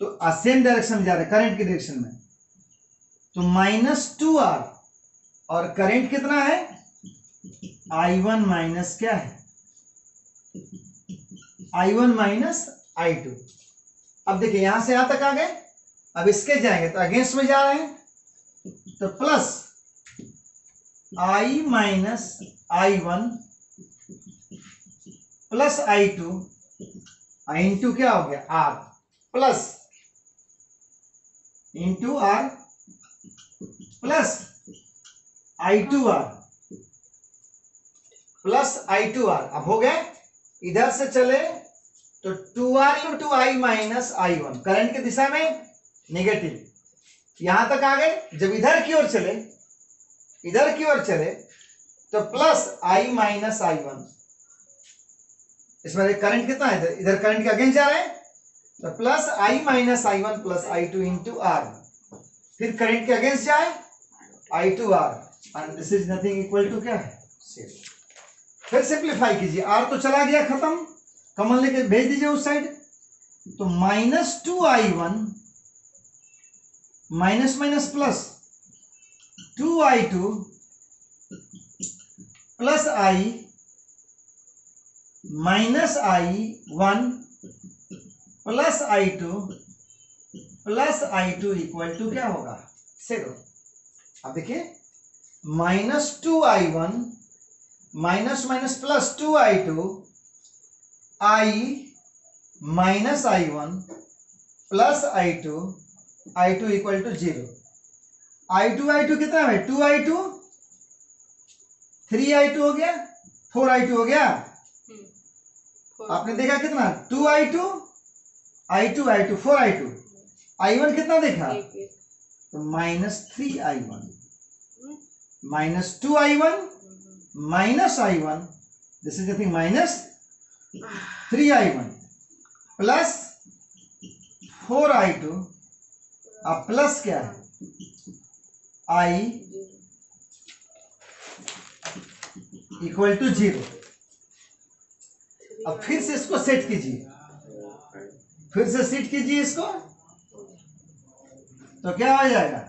तो सेम डायरेक्शन में जा रहे हैं, करंट की डायरेक्शन में। तो -2r और करंट कितना है, i1 माइनस क्या है, i1 - i2। अब देखिए यहां से यहां तक आ गए। अब इसके जाएंगे तो अगेंस्ट में जा रहे हैं, तो plus i - i1 + i2 into क्या हो गया, r plus into r plus i2r plus i2r। अब हो गए, इधर से चले तो 2r × i - i1 करंट की दिशा में नेगेटिव। यहां तक आ गए। जब इधर की ओर चले तो प्लस i - i1। इसमें करंट कितना है, इधर करंट के अगेंस्ट जा रहे हैं तो plus i - i1 + i2 × r। फिर करंट के अगेंस्ट जाए i2r and this is nothing equal to क्या है, 0। फिर सिंप्लीफाई कीजिए, r तो चला गया खत्म, कॉमन लेके भेज दीजिए उस साइड। तो -2i1 minus minus plus 2i2 plus i minus i1 plus i2 plus i2 = क्या होगा, 0। अब देखिए -2i1 minus minus plus 2i2 i minus i1 plus i2 = 0। i2 कितना है, 2i2 3i2 हो गया, 4i2 हो गया। आपने देखा कितना, 2i2 i2 4i2। i1 कितना देखा, तो -3i1 -2i1 -i1 this is nothing -3i1 plus 4i2 अब प्लस क्या है, i = 0। अब फिर से इसको सेट कीजिए, इसको तो क्या हो जाएगा,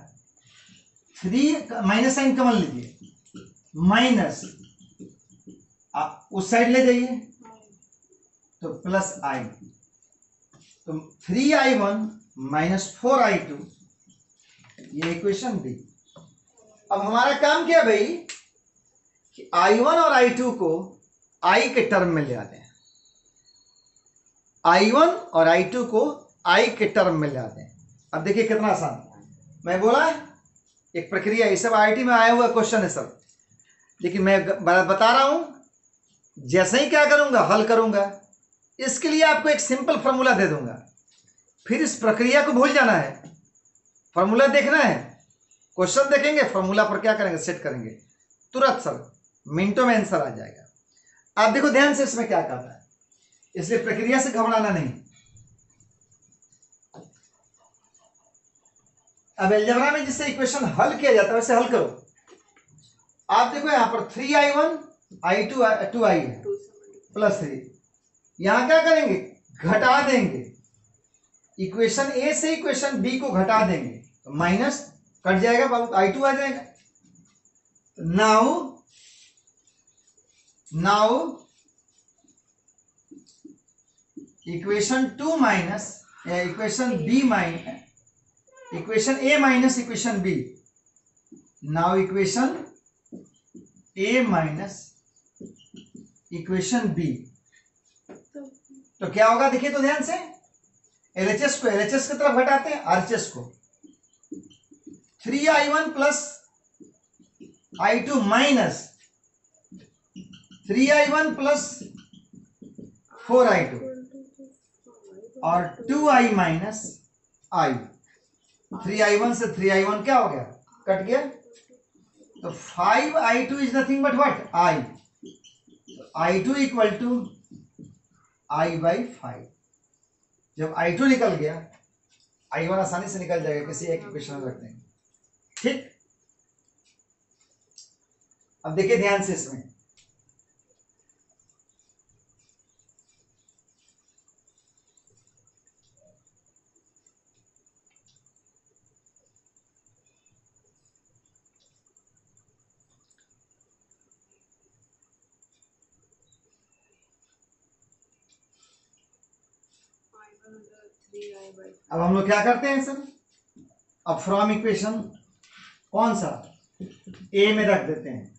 3 माइनस साइन कमन लीजिए, माइनस आप उस साइड ले जाइए तो प्लस i। तो 3i1 - 4i2 ये इक्वेशन बी। अब हमारा काम क्या भाई कि i1 और i2 को i के टर्म में ले आते हैं। i1 और i2 को i के टर्म में ले आते हैं। अब देखिए कितना आसान, मैं बोला एक प्रक्रिया, ये सब आईटी में आया हुआ क्वेश्चन है सब, लेकिन मैं बता रहा हूं जैसे ही क्या करूंगा, हल करूंगा इसके लिए आपको एक सिंपल फॉर्मूला दे दूंगा, फिर इस प्रक्रिया को भूल जाना है। फॉर्मूला देखना है, क्वेश्चन देखेंगे, फॉर्मूला पर क्या करेंगे, सेट करेंगे, तुरंत सर मिनटों में आंसर आ जाएगा। आप देखो ध्यान से इसमें क्या कहता है, इसलिए प्रक्रिया से घबराना नहीं। अब अलजेब्रा में जिससे इक्वेशन हल किया जाता है वैसे हल करो। आप देखो यहां पर 3i1 i2 2i है प्लस 3, यहां क्या करेंगे, घटा देंगे, इक्वेशन ए से इक्वेशन बी को घटा देंगे तो माइनस कट जाएगा बाबू, i2 आ जाएगा। Now equation 2 minus equation B minus equation A minus equation B, now equation A minus equation B, तो क्या होगा देखिए तो ध्यान से, एलएचएस को एलएचएस की तरफ घटाते हैं, आरएचएस को 3i1 plus i2 minus 3i1 plus 4i2 और 2i माइनस i, 3i1 से 3i1 क्या हो गया, कट गया, तो 5i2 is nothing but what, i, i2 equal to i by 5। जब i2 निकल गया, i1 आसानी से निकल जाएगा, किसी एक इक्वेशन में रखते हैं, ठीक। अब देखिए ध्यान से इसमें, अब हम लोग क्या करते हैं सर, अब फ्रॉम इक्वेशन कौन सा ए में रख देते हैं,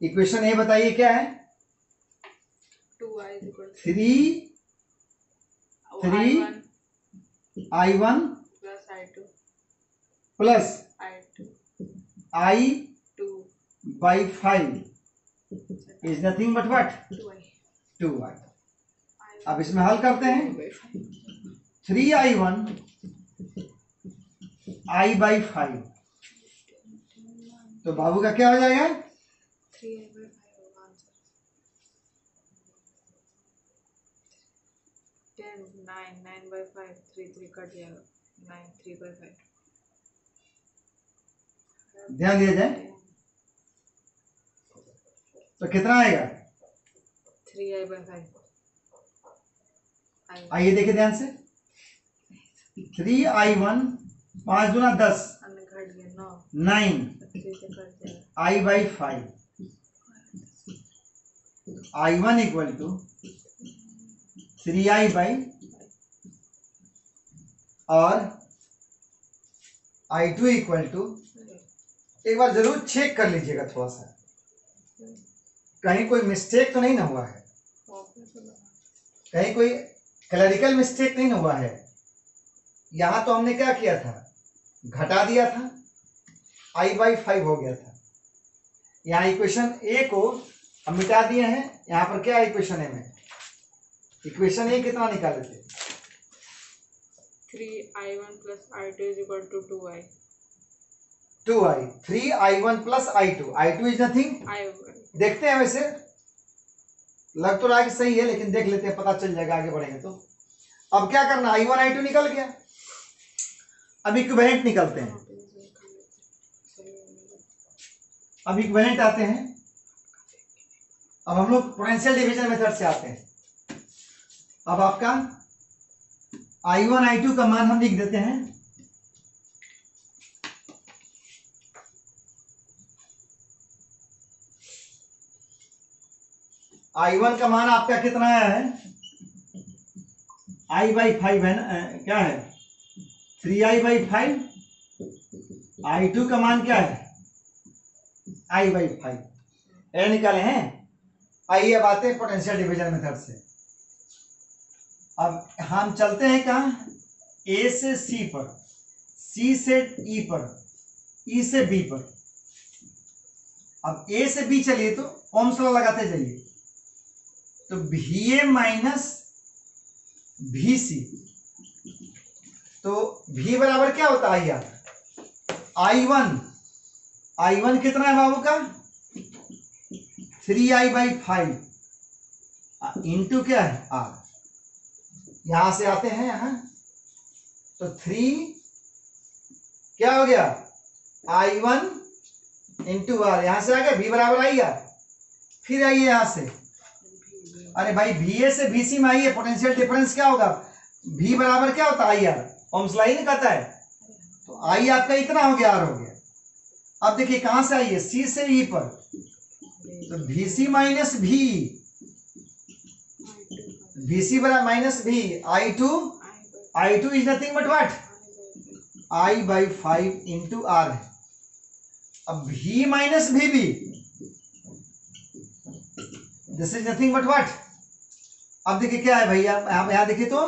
इक्वेशन ए बताइए क्या है, 3i1 plus i2 by 5 is nothing but what, 2i। अब इसमें हल करते हैं, 3i1 i बाई 5, तो बाबू का क्या हो जाएगा, 9 by 5 3 कट जाएगा, 9 3 by 5, ध्यान दिया जाए तो कितना आएगा, 3i by 5। आइए देखिए ध्यान से, 3i1 5 दूना 10 घट गया 9 3 से कट जाएगा, i by 5, i1 equal to 3i by, और i2 इक्वल टू, एक बार जरूर चेक कर लीजिएगा थोड़ा सा, कहीं कोई मिस्टेक तो नहीं ना हुआ है, कहीं कोई क्लरिकल मिस्टेक नहीं ना हुआ है। यहां तो हमने क्या किया था, घटा दिया था, i बाई 5 हो गया था, यहाँ इक्वेशन ए को हम मिटा दिए हैं, यहाँ पर क्या है इक्वेशन ए में, इक्वेशन ए कितना निकाले थे, 3i1 plus i2 is equal to 2i। 2i, 3i1 plus i2 is nothing, देखते हैं, वैसे लग तो रहा है कि सही है, लेकिन देख लेते हैं, पता चल जाएगा आगे बढ़ेंगे तो। अब क्या करना, i1 i2 निकल गया, अब इक्विवेलेंट निकलते हैं, अब इक्विवेलेंट आते हैं, अब हम लोग पोटेंशियल डिवीजन मेथड से आते हैं। अब आपका i1 i2 का मान हम लिख देते हैं, i1 का मान आपका कितना आया है, i बाई 5 है ना, क्या है 3i बाई 5, i2 का मान क्या है i बाई 5, ए निकाले हैं। आइए अब आते हैं पोटेंशियल डिवीजन मेथड से। अब हम चलते हैं कहाँ, ए से सी पर, सी से ई पर, ई से बी पर। अब ए से बी चलिए तो ओम्स लॉ लगाते जाइए, तो VA माइनस भी सी। तो भी बराबर क्या होता है यार, आई वन कितना है बाबू का 3i/5 इंटू क्या है आर। यहां से आते हैं यहां, तो 3 क्या हो गया i1 इंटू आर, यहां से आ गया v बराबर आई आर। फिर आइए यहां से, अरे भाई va से vc में आइए, पोटेंशियल डिफरेंस क्या होगा, v बराबर क्या होता है आई आर, ओम्स लॉ नहीं कहता है। तो आई आपका इतना हो गया, आर हो गया। अब देखिए कहां से आइए, सी से ई पर, तो vc माइनस v, vc बराबर minus v, i2 is nothing but what i/5 into R है। अब v minus vb, this is nothing but what, अब देखिए क्या है भैया, यहां देखिए तो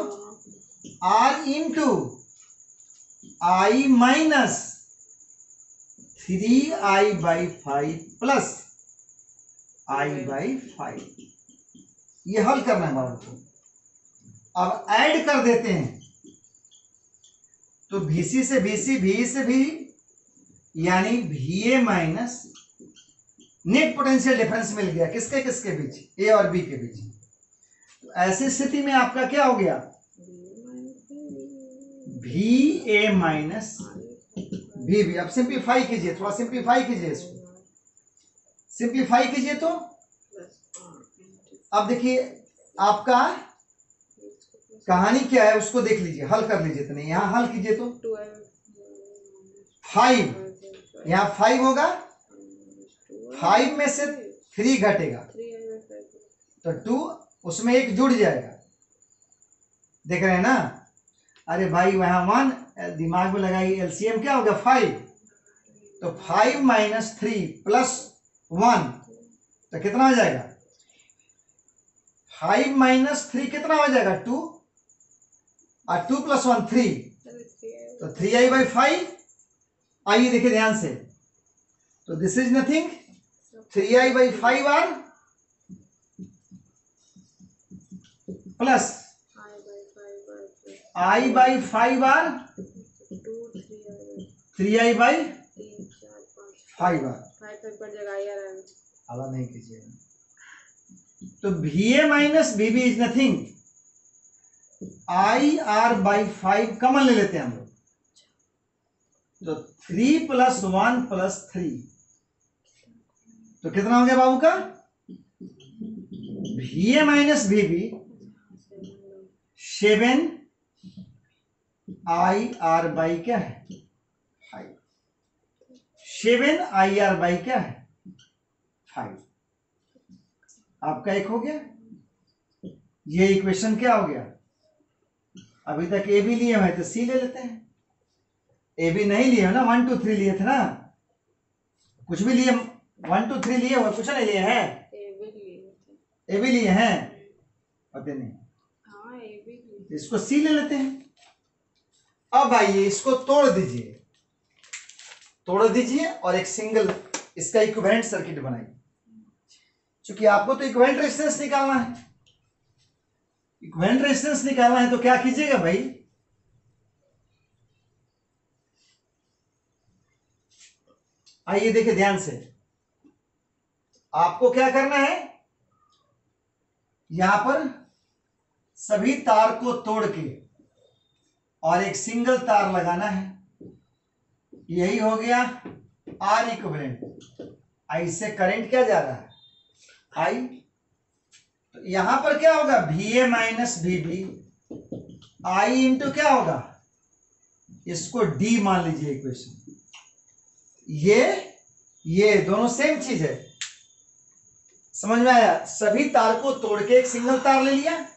r into i minus 3i/5 plus i/5, ये हल करना है बाबू को। अब ऐड कर देते हैं, तो VC से VC, VE से VE, यानी VA minus net potential difference मिल गया किसके किसके बीच, A और B के बीच। तो ऐसी स्थिति में आपका क्या हो गया, VA माइनस VB। अब सिंप्लीफाई कीजिए, थोड़ा सिंप्लीफाई कीजिए इसको, सिंप्लीफाई कीजिए तो अब देखिए आपका कहानी क्या है उसको देख लीजिए, हल कर लीजिए। तो नहीं यहां हल कीजिए तो 5, यहां 5 होगा, 5 में से 3 घटेगा तो 2, उसमें 1 जुड़ जाएगा, देख रहे हैं ना। अरे भाई वहां 1 दिमाग में लगाइए, एलसीएम क्या होगा 5, तो 5 माइनस 3 प्लस 1 तो कितना हो जाएगा, 5 माइनस 3 कितना हो जाएगा 2, और 2 प्लस 1 3, तो 3i/5। आइए देखिए ध्यान से, तो this is nothing 3i/5 R plus i/5 R 3i/5 R, आला नहीं कीजिएगा। तो VA minus VB is nothing IR/5 common ले लेते हैं हम लोग, तो 3 प्लस 1 प्लस 3, तो कितना हो गया बाबू का, VA माइनस VB 7 IR/ क्या है 5, 7 IR/ क्या है 5, आपका एक हो गया। ये इक्वेशन क्या हो गया, अभी तक ए बी लिए हुए तो सी ले लेते हैं, ए बी नहीं लिए हो ना, 1 2 3 लिए थे ना, कुछ भी लिए 1 2 3 लिए हुए, कुछ नहीं लिए हैं, ए बी लिए हैं, पता नहीं, इसको सी ले लेते हैं। अब आइए इसको तोड़ दीजिए और एक सिंगल इसका इक्विवेलेंट सर्किट बनाइए। क्योंकि आपको तो इक्विवेलेंट रेजिस्टेंस निकालना है, इक्विवेलेंट रेजिस्टेंस निकालना है, तो क्या कीजिएगा भाई, आइए देखिए ध्यान से, आपको क्या करना है, यहां पर सभी तार को तोड़ के और एक सिंगल तार लगाना है, यही हो गया आर इक्विवेलेंट। आई से करंट क्या जा रहा है आई, तो यहां पर क्या होगा VA माइनस VB, आई इंटू क्या होगा, इसको D मान लीजिए इक्वेशन, ये दोनों सेम चीज है, समझ में आया। सभी तार को तोड़ के एक सिंगल तार ले लिया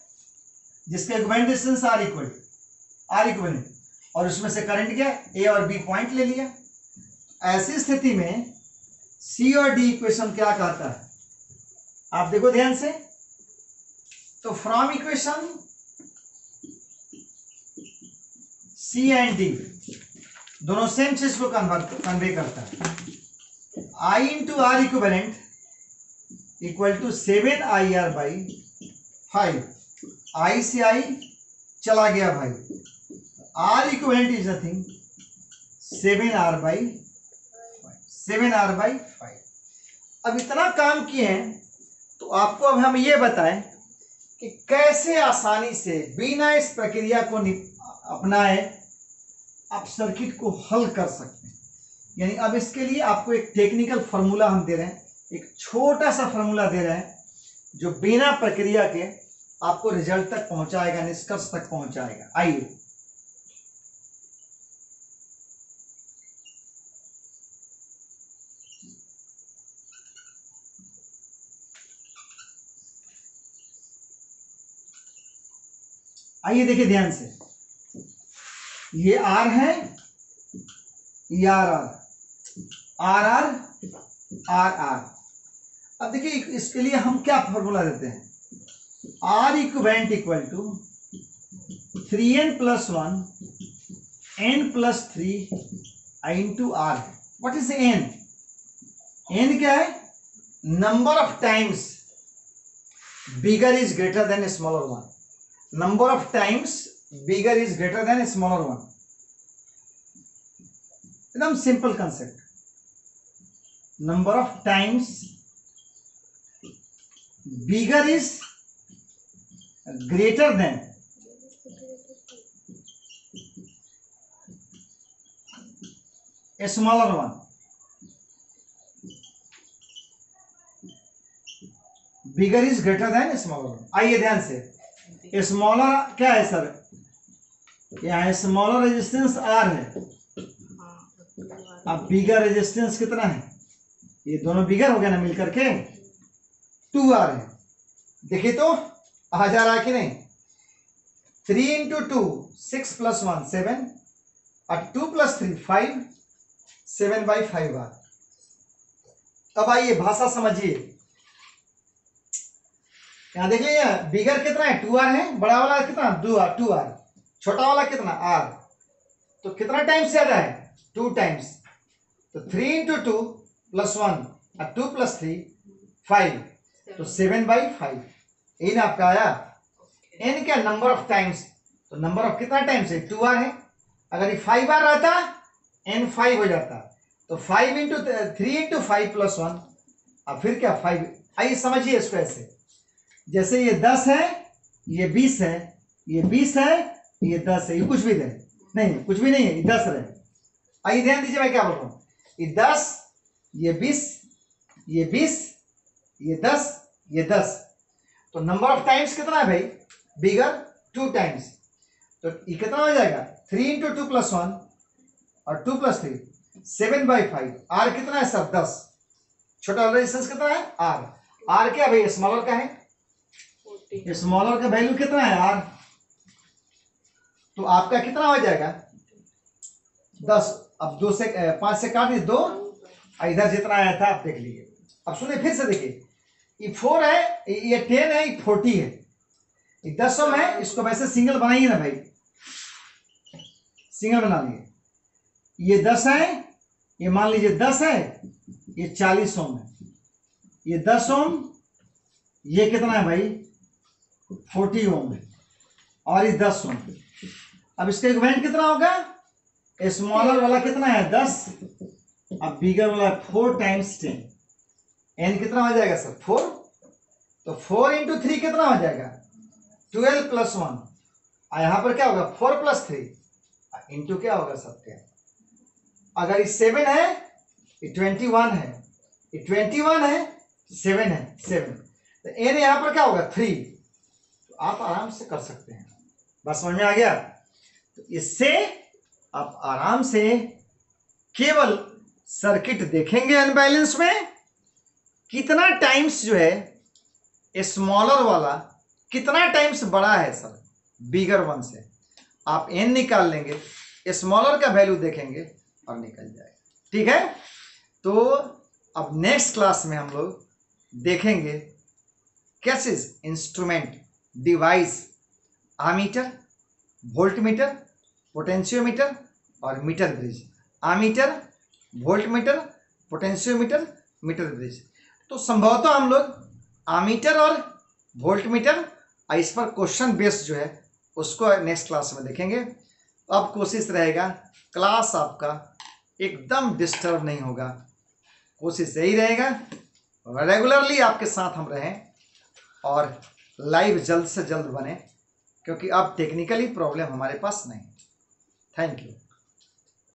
जिसका इक्विवेलेंट डिस्टेंस आर इक्विवेलेंट, और उसमें से करंट क्या A और B पॉइंट ले लिया। ऐसी स्थिति में C और D इक्वेशन क्या कहता है, आप देखो ध्यान से, तो from equation C and D दोनों सेम चीज को कन्वे करता है, I into R equivalent equal to 7 IR/5, I से I चला गया भाई। R equivalent is nothing 7R/5। अब इतना काम किए हैं तो आपको अब हम ये बताएं कि कैसे आसानी से बिना इस प्रक्रिया को अपनाए आप सर्किट को हल कर सकते हैं। यानी अब इसके लिए आपको एक टेक्निकल फार्मूला हम दे रहे हैं, एक छोटा सा फार्मूला दे रहे हैं जो बिना प्रक्रिया के आपको रिजल्ट तक पहुंचाएगा, निष्कर्ष तक पहुंचाएगा। आइए देखिए ध्यान से, ये R है, ये RR। अब देखिए इसके लिए हम क्या फॉर्मूला देते हैं, R equivalent equal to 3n+1 n+3 into R। What is n? n क्या है? Number of times bigger is greater than smaller one. Number of times bigger is greater than smaller one. एकदम simple concept. Number of times bigger is greater than smaller one. Bigger is greater than smaller one. आइए ध्यान से, smaller क्या है sir? यहाँ smaller resistance R है। अब बिगर resistance कितना है? ये दोनों बिगर हो गया ना मिलकर के, 2R है। देखिए तो आ जा रहा है कि नहीं? 3 × 2 6 + 1 7 और 2 + 3 5 7/5R। अब आइए भाषा समझिए। यहां देखिए बिगर कितना है? 2R है। बड़ा वाला कितना? 2R। छोटा वाला कितना? R। तो कितना टाइम्स ज्यादा है? 2 टाइम्स। तो 3 × 2 + 1 और 2 + 3 5, तो 7/5। यही ना आपका आया। n क्या? Number of times. तो नंबर ऑफ कितना टाइम्स है? 2R है। अगर ये 5R रहता n 5 हो जाता। तो 3 × 5 + 1 और फिर क्या 5। आइए समझिए इसको ऐसे, जैसे ये 10 है, ये 20 है, ये 20 है, ये 10 है। ये कुछ भी रहे नहीं, कुछ भी नहीं है, ये 10 रहे। आइए ध्यान दीजिए मैं क्या बोल रहा हूं। ये 10, ये 20, ये 20, ये 10, ये 10। तो नंबर ऑफ टाइम्स कितना है भाई? बिगर 2 टाइम्स। तो ये कितना हो जाएगा? 3 × 2 + 1 और 2 + 3 7/5। R कितना है सर? 10। छोटा रेजिस्टेंस कितना है? R क्या भाई? स्मॉलर का है। स्मॉलर का वैल्यू कितना है? R। तो आपका कितना हो जाएगा? 10। अब 2 से 5 से काट दिए 2, इधर जितना आया था आप देख लीजिए। अब सुनिए फिर से देखिए, ये 4 है, ये 10 है, ये 40 है, ये 10 ओम है। इसको वैसे सिंगल बनाइए ना भाई, सिंगल बना लिए। ये 10 है, ये मान लीजिए 10 है, ये 40 ओम है, ये 10 ओम, ये कितना है भाई? 40 ओम है, और ये 10 ओम। अब इसका इक्विवेलेंट कितना होगा? स्मॉलर वाला कितना है? 10। अब बिगर वाला 4 × 10। n कितना हो जाएगा सर? 4। तो 4 × 3 कितना हो जाएगा? 12 + 1। और यहां पर क्या होगा? 4 + 3 इंटू क्या होगा सबके? अगर ये 7 है, ये 21 है, ये 21 है, 7 है, 7। तो n यहां पर क्या होगा? 3। तो आप आराम से कर सकते हैं। बस समझ में आ गया? तो इससे आप आराम से केवल सर्किट देखेंगे अनबैलेंस में, कितना टाइम्स जो है स्मॉलर वाला कितना टाइम्स बड़ा है सर बिगर वन से। आप n निकाल लेंगे, स्मॉलर का वैल्यू देखेंगे और निकल जाएगा। ठीक है? तो अब नेक्स्ट क्लास में हम लोग देखेंगे कैसे instrument, device, ammeter, voltmeter, potentiometer और meter bridge. Ammeter, voltmeter, potentiometer, meter bridge. तो संभवतः हम लोग आमीटर और वोल्टमीटर इस पर क्वेश्चन बेस्ड जो है उसको नेक्स्ट क्लास में देखेंगे। अब कोशिश रहेगा क्लास आपका एकदम डिस्टर्ब नहीं होगा, कोशिश यही रहेगा रेगुलरली आपके साथ हम रहें और लाइव जल्द से जल्द बने, क्योंकि अब टेक्निकली प्रॉब्लम हमारे पास नहीं। Thank you.